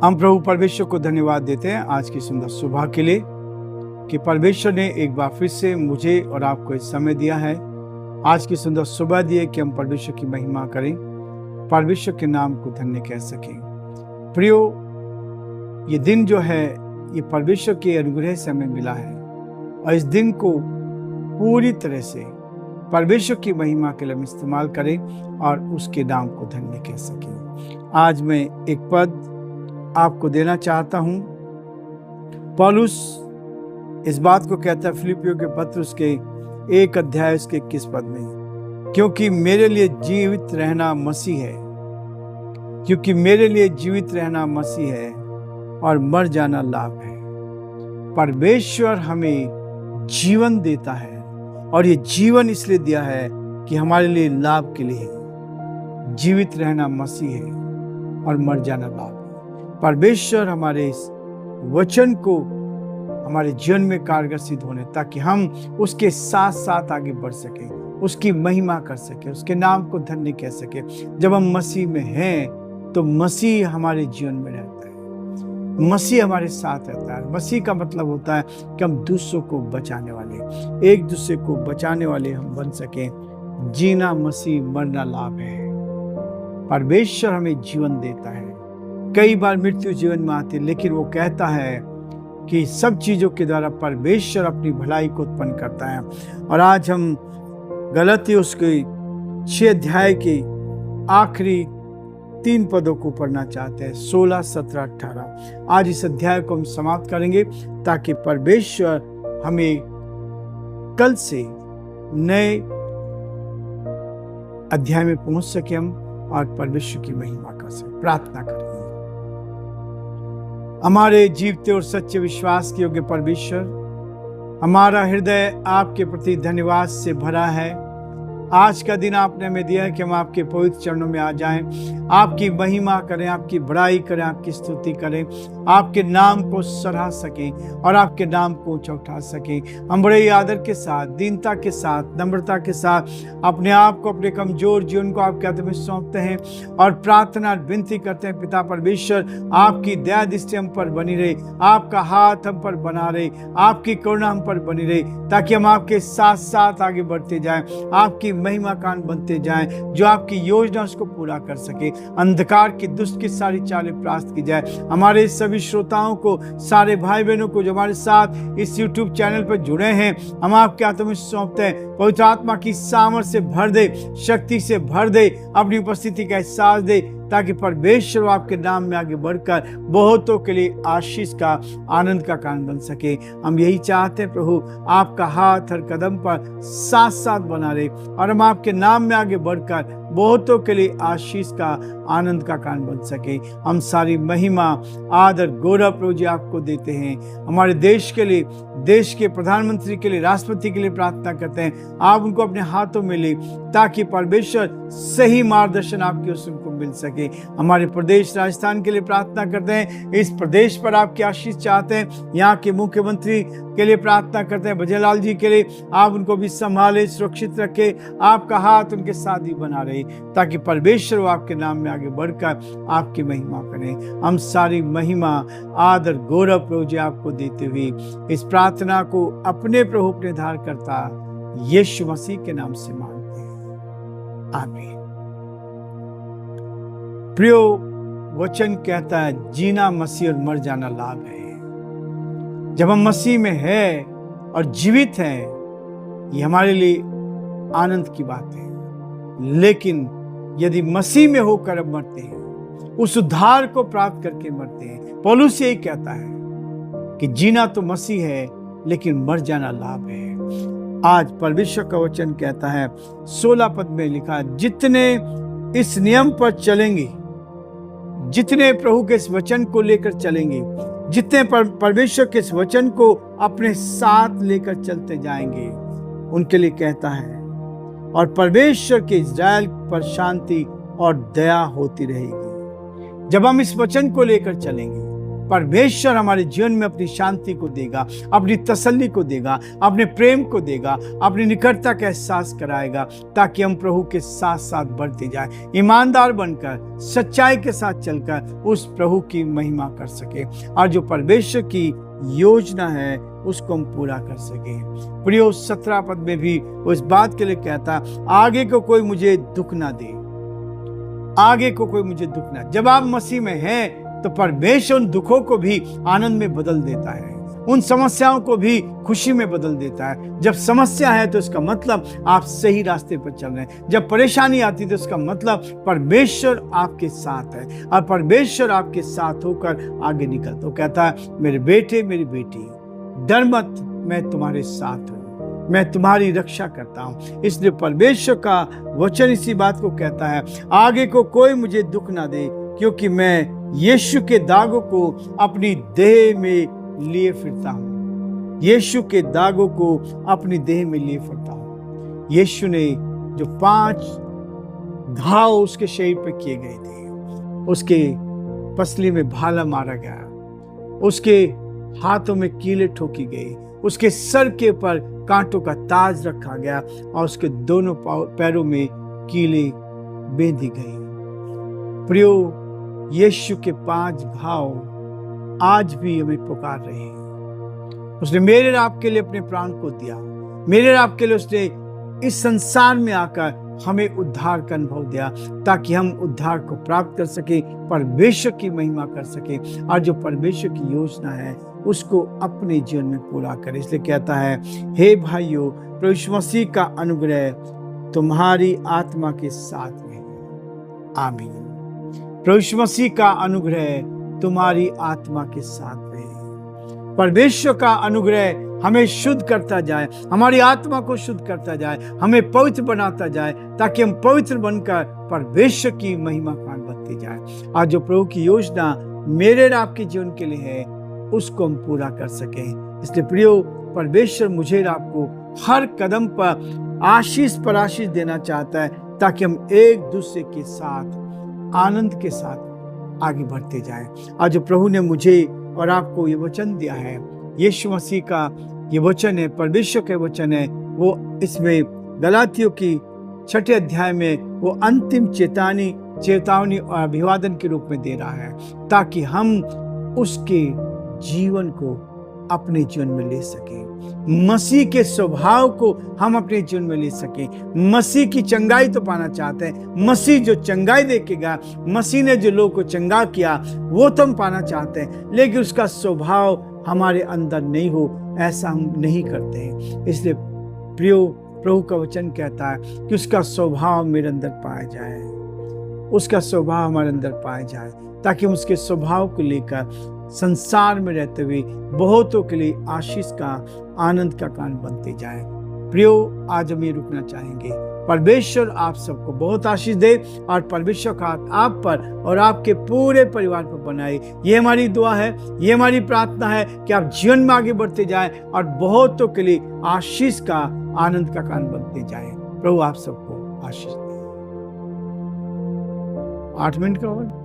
हम प्रभु परमेश्वर को धन्यवाद देते हैं आज की सुंदर सुबह के लिए कि परमेश्वर ने एक बार फिर से मुझे और आपको इस समय दिया है। आज की सुंदर सुबह दी है कि हम परमेश्वर की महिमा करें, परमेश्वर के नाम को धन्य कह सकें। प्रियो, ये दिन जो है ये परमेश्वर के अनुग्रह से हमें मिला है और इस दिन को पूरी तरह से परमेश्वर की महिमा के लिए हम इस्तेमाल करें और उसके नाम को धन्य कह सकें। आज मैं एक पद आपको देना चाहता हूं। पौलुस इस बात को कहता है फिलिपियों के पत्र उसके 1 अध्याय उसके 21 पद में, क्योंकि मेरे लिए जीवित रहना मसीह है, क्योंकि मेरे लिए जीवित रहना मसीह है और मर जाना लाभ है। परमेश्वर हमें जीवन देता है और ये जीवन इसलिए दिया है कि हमारे लिए लाभ के लिए है। जीवित रहना मसीह है और मर जाना लाभ है। परमेश्वर हमारे इस वचन को हमारे जीवन में कारगर सिद्ध होने ताकि हम उसके साथ साथ आगे बढ़ सके, उसकी महिमा कर सके, उसके नाम को धन्य कह सके। जब हम मसीह में हैं तो मसीह हमारे जीवन में रहता है, मसीह हमारे साथ रहता है। मसीह का मतलब होता है कि हम दूसरों को बचाने वाले, एक दूसरे को बचाने वाले हम बन सकें। जीना मसीह, मरना लाभ है। परमेश्वर हमें जीवन देता है। कई बार मृत्यु जीवन में आती है, लेकिन वो कहता है कि सब चीजों के द्वारा परमेश्वर अपनी भलाई को उत्पन्न करता है। और आज हम गलातियों उसके 6 अध्याय के आखिरी 3 पदों को पढ़ना चाहते हैं, 16, 17, 18। आज इस अध्याय को हम समाप्त करेंगे ताकि परमेश्वर हमें कल से नए अध्याय में पहुंच सके हम और परमेश्वर की महिमा कर सके। प्रार्थना करेंगे। हमारे जीवते और सच्चे विश्वास के योग्य परमेश्वर, हमारा हृदय आपके प्रति धन्यवाद से भरा है। आज का दिन आपने हमें दिया है कि हम आपके पवित्र चरणों में आ जाएं, आपकी महिमा करें, आपकी बड़ाई करें, आपकी स्तुति करें, आपके नाम को सराह सकें और आपके नाम को ऊंचा उठा सकें। हम बड़े आदर के साथ, दीनता के साथ, नम्रता के साथ अपने आप को, अपने कमजोर जीवन को आपके हाथ में सौंपते हैं और प्रार्थना विनती करते हैं। पिता परमेश्वर, आपकी दया दृष्टि हम पर बनी रहे, आपका हाथ हम पर बना रहे, आपकी करुणा हम पर बनी रहे, ताकि हम आपके साथ साथ आगे बढ़ते जाएं, आपकी महिमा कान बनते जाएं, जो आपकी योजना उसको पूरा कर सके। अंधकार की दुष्ट की सारी चालें परास्त की जाए। हमारे सभी श्रोताओं को, सारे भाई बहनों को जो हमारे साथ इस YouTube चैनल पर जुड़े हैं, हम आपके हाथों में सौंपते हैं। पवित्र आत्मा की सामर्थ से भर दे, शक्ति से भर दे, अपनी उपस्थिति का एहसास दे, ताकि परमेश्वर आपके नाम में आगे बढ़कर बहुतों के लिए आशीष का, आनंद का कारण बन सके। हम यही चाहते हैं प्रभु, आपका हाथ हर कदम पर साथ साथ बना रहे और हम आपके नाम में आगे बढ़कर बहुतों के लिए आशीष का, आनंद का कारण बन सके। हम सारी महिमा, आदर, गौरव प्रभु जी आपको देते हैं। हमारे देश के लिए, देश के प्रधानमंत्री के लिए, राष्ट्रपति के लिए प्रार्थना करते हैं, आप उनको अपने हाथों में ले ताकि परमेश्वर सही मार्गदर्शन आपके उनको मिल सके। हमारे प्रदेश राजस्थान के लिए प्रार्थना करते हैं, इस प्रदेश पर आपकी आशीष चाहते हैं। यहाँ के मुख्यमंत्री के लिए प्रार्थना करते हैं, भजनलाल जी के लिए, आप उनको भी संभाले, सुरक्षित रखे, आपका हाथ उनके साथ ही बना रहे, ताकि परमेश्वर वो आपके नाम में आगे बढ़कर आपकी महिमा करें। हम सारी महिमा, आदर, गौरव प्रभु जी आपको देते हुए इस प्रार्थना को अपने प्रभु, अपने धारकर्ता यीशु मसीह के नाम से मांगते हैं, आमीन। प्रियो, वचन कहता है जीना मसीह और मर जाना लाभ है। जब हम मसीह में हैं और जीवित हैं, ये हमारे लिए आनंद की बात है। लेकिन यदि मसीह में होकर अब मरते हैं, उस उद्धार को प्राप्त करके मरते हैं, पौलुस यही कहता है कि जीना तो मसीह है लेकिन मर जाना लाभ है। आज परमेश्वर का वचन कहता है, 16 पद में लिखा, जितने इस नियम पर चलेंगे, जितने प्रभु के इस वचन को लेकर चलेंगे, जितने परमेश्वर के इस वचन को अपने साथ लेकर चलते जाएंगे, उनके लिए कहता है, और परमेश्वर के इज़राइल पर शांति और दया होती रहेगी। जब हम इस वचन को लेकर चलेंगे, परमेश्वर हमारे जीवन में अपनी शांति को देगा, अपनी तसल्ली को देगा, अपने प्रेम को देगा, अपनी निकटता का एहसास कराएगा, ताकि हम प्रभु के साथ साथ बढ़ते जाए, ईमानदार बनकर सच्चाई के साथ चलकर उस प्रभु की महिमा कर सके और जो परमेश्वर की योजना है उसको हम पूरा कर सके। प्रियो 17 पद में भी उस बात के लिए कहता, आगे को कोई मुझे दुख ना दे, आगे को कोई मुझे दुख ना। जब आप मसीह में हैं तो परमेश्वर उन दुखों को भी आनंद में बदल देता है, उन समस्याओं को भी खुशी में बदल देता है। जब समस्या है तो इसका मतलब आप सही रास्ते पर चल रहे हैं, जब परेशानी आती है तो इसका मतलब परमेश्वर आपके साथ है और परमेश्वर आपके साथ होकर आगे निकल तो कहता है, मेरे बेटे मेरी बेटी डर मत, मैं तुम्हारे साथ हूँ, मैं तुम्हारी रक्षा करता हूँ। इसलिए परमेश्वर का वचन इसी बात को कहता है, आगे को कोई मुझे दुख ना दे, क्योंकि मैं यीशु के दागों को अपनी देह में लिए फिरता हूँ, यीशु के दागों को अपनी देह में लिए फिरता हूँ। यीशु ने जो 5 घाव उसके शरीर पर किए गए थे, उसके पसली में भाला मारा गया, उसके हाथों में कीले ठोकी गई, उसके सर के ऊपर कांटों का ताज रखा गया और उसके दोनों पैरों में कीले बेंधी गई। प्रियो, यीशु के 5 घाव आज भी हमें पुकार रहे हैं। उसने मेरे और आपके लिए अपने प्राण को दिया, मेरे और आपके लिए उसने इस संसार में आकर हमें उद्धार का अनुभव दिया, ताकि हम उद्धार को प्राप्त कर सके, परमेश्वर की महिमा कर सके और जो परमेश्वर की योजना है उसको अपने जीवन में पूरा करे। इसलिए कहता है, हे भाइयों, प्रभु यीशु मसीह का अनुग्रह तुम्हारी आत्मा के साथ में है। आमीन। प्रभु यीशु मसीह का अनुग्रह तुम्हारी आत्मा के साथ में है। परमेश्वर का अनुग्रह हमें शुद्ध करता जाए, हमारी आत्मा को शुद्ध करता जाए, हमें पवित्र बनाता जाए, ताकि हम पवित्र बनकर परमेश्वर की महिमा का बनती जाए। आज जो प्रभु की योजना मेरे और आपके जीवन के लिए है उसको हम पूरा कर सकें। इसलिए प्रियो, परमेश्वर मुझे और आपको हर कदम पर आशीष पर आशीष देना चाहता है, ताकि हम एक दूसरे के साथ आनंद के साथ आगे बढ़ते जाएं। आज जो प्रभु ने मुझे और आपको ये वचन दिया है, यीशु मसीह का ये वचन है, परमेश्वर का वचन है, वो इसमें गलातियों की 6 अध्याय में वो अंतिम चेतावनी और अभिवादन के रूप में दे रहा है, ताकि हम उसके जीवन को अपने जीवन में ले सकें, मसीह के स्वभाव को हम अपने जीवन में ले सकें। मसीह की चंगाई तो पाना चाहते हैं, मसीह जो चंगाई देखेगा, मसीह ने जो लोगों को चंगा किया वो तो हम पाना चाहते हैं, लेकिन उसका स्वभाव हमारे अंदर नहीं हो, ऐसा हम नहीं करते हैं। इसलिए प्रियो, प्रभु का वचन कहता है कि उसका स्वभाव मेरे अंदर पाया जाए, उसका स्वभाव हमारे अंदर पाया जाए, ताकि हम उसके स्वभाव को लेकर संसार में रहते हुए बहुतों के लिए आशीष का, आनंद का कारण बनते जाए। प्रियो, आज हम ये रुकना चाहेंगे। परमेश्वर आप सबको बहुत आशीष दे और परमेश्वर का हाथ आप पर और आपके पूरे परिवार पर बनाए। ये हमारी दुआ है, ये हमारी प्रार्थना है कि आप जीवन में आगे बढ़ते जाएं और बहुतों के लिए आशीष का, आनंद का कारण बनते जाएं। प्रभु आप सबको आशीष दे। 8 मिनट का और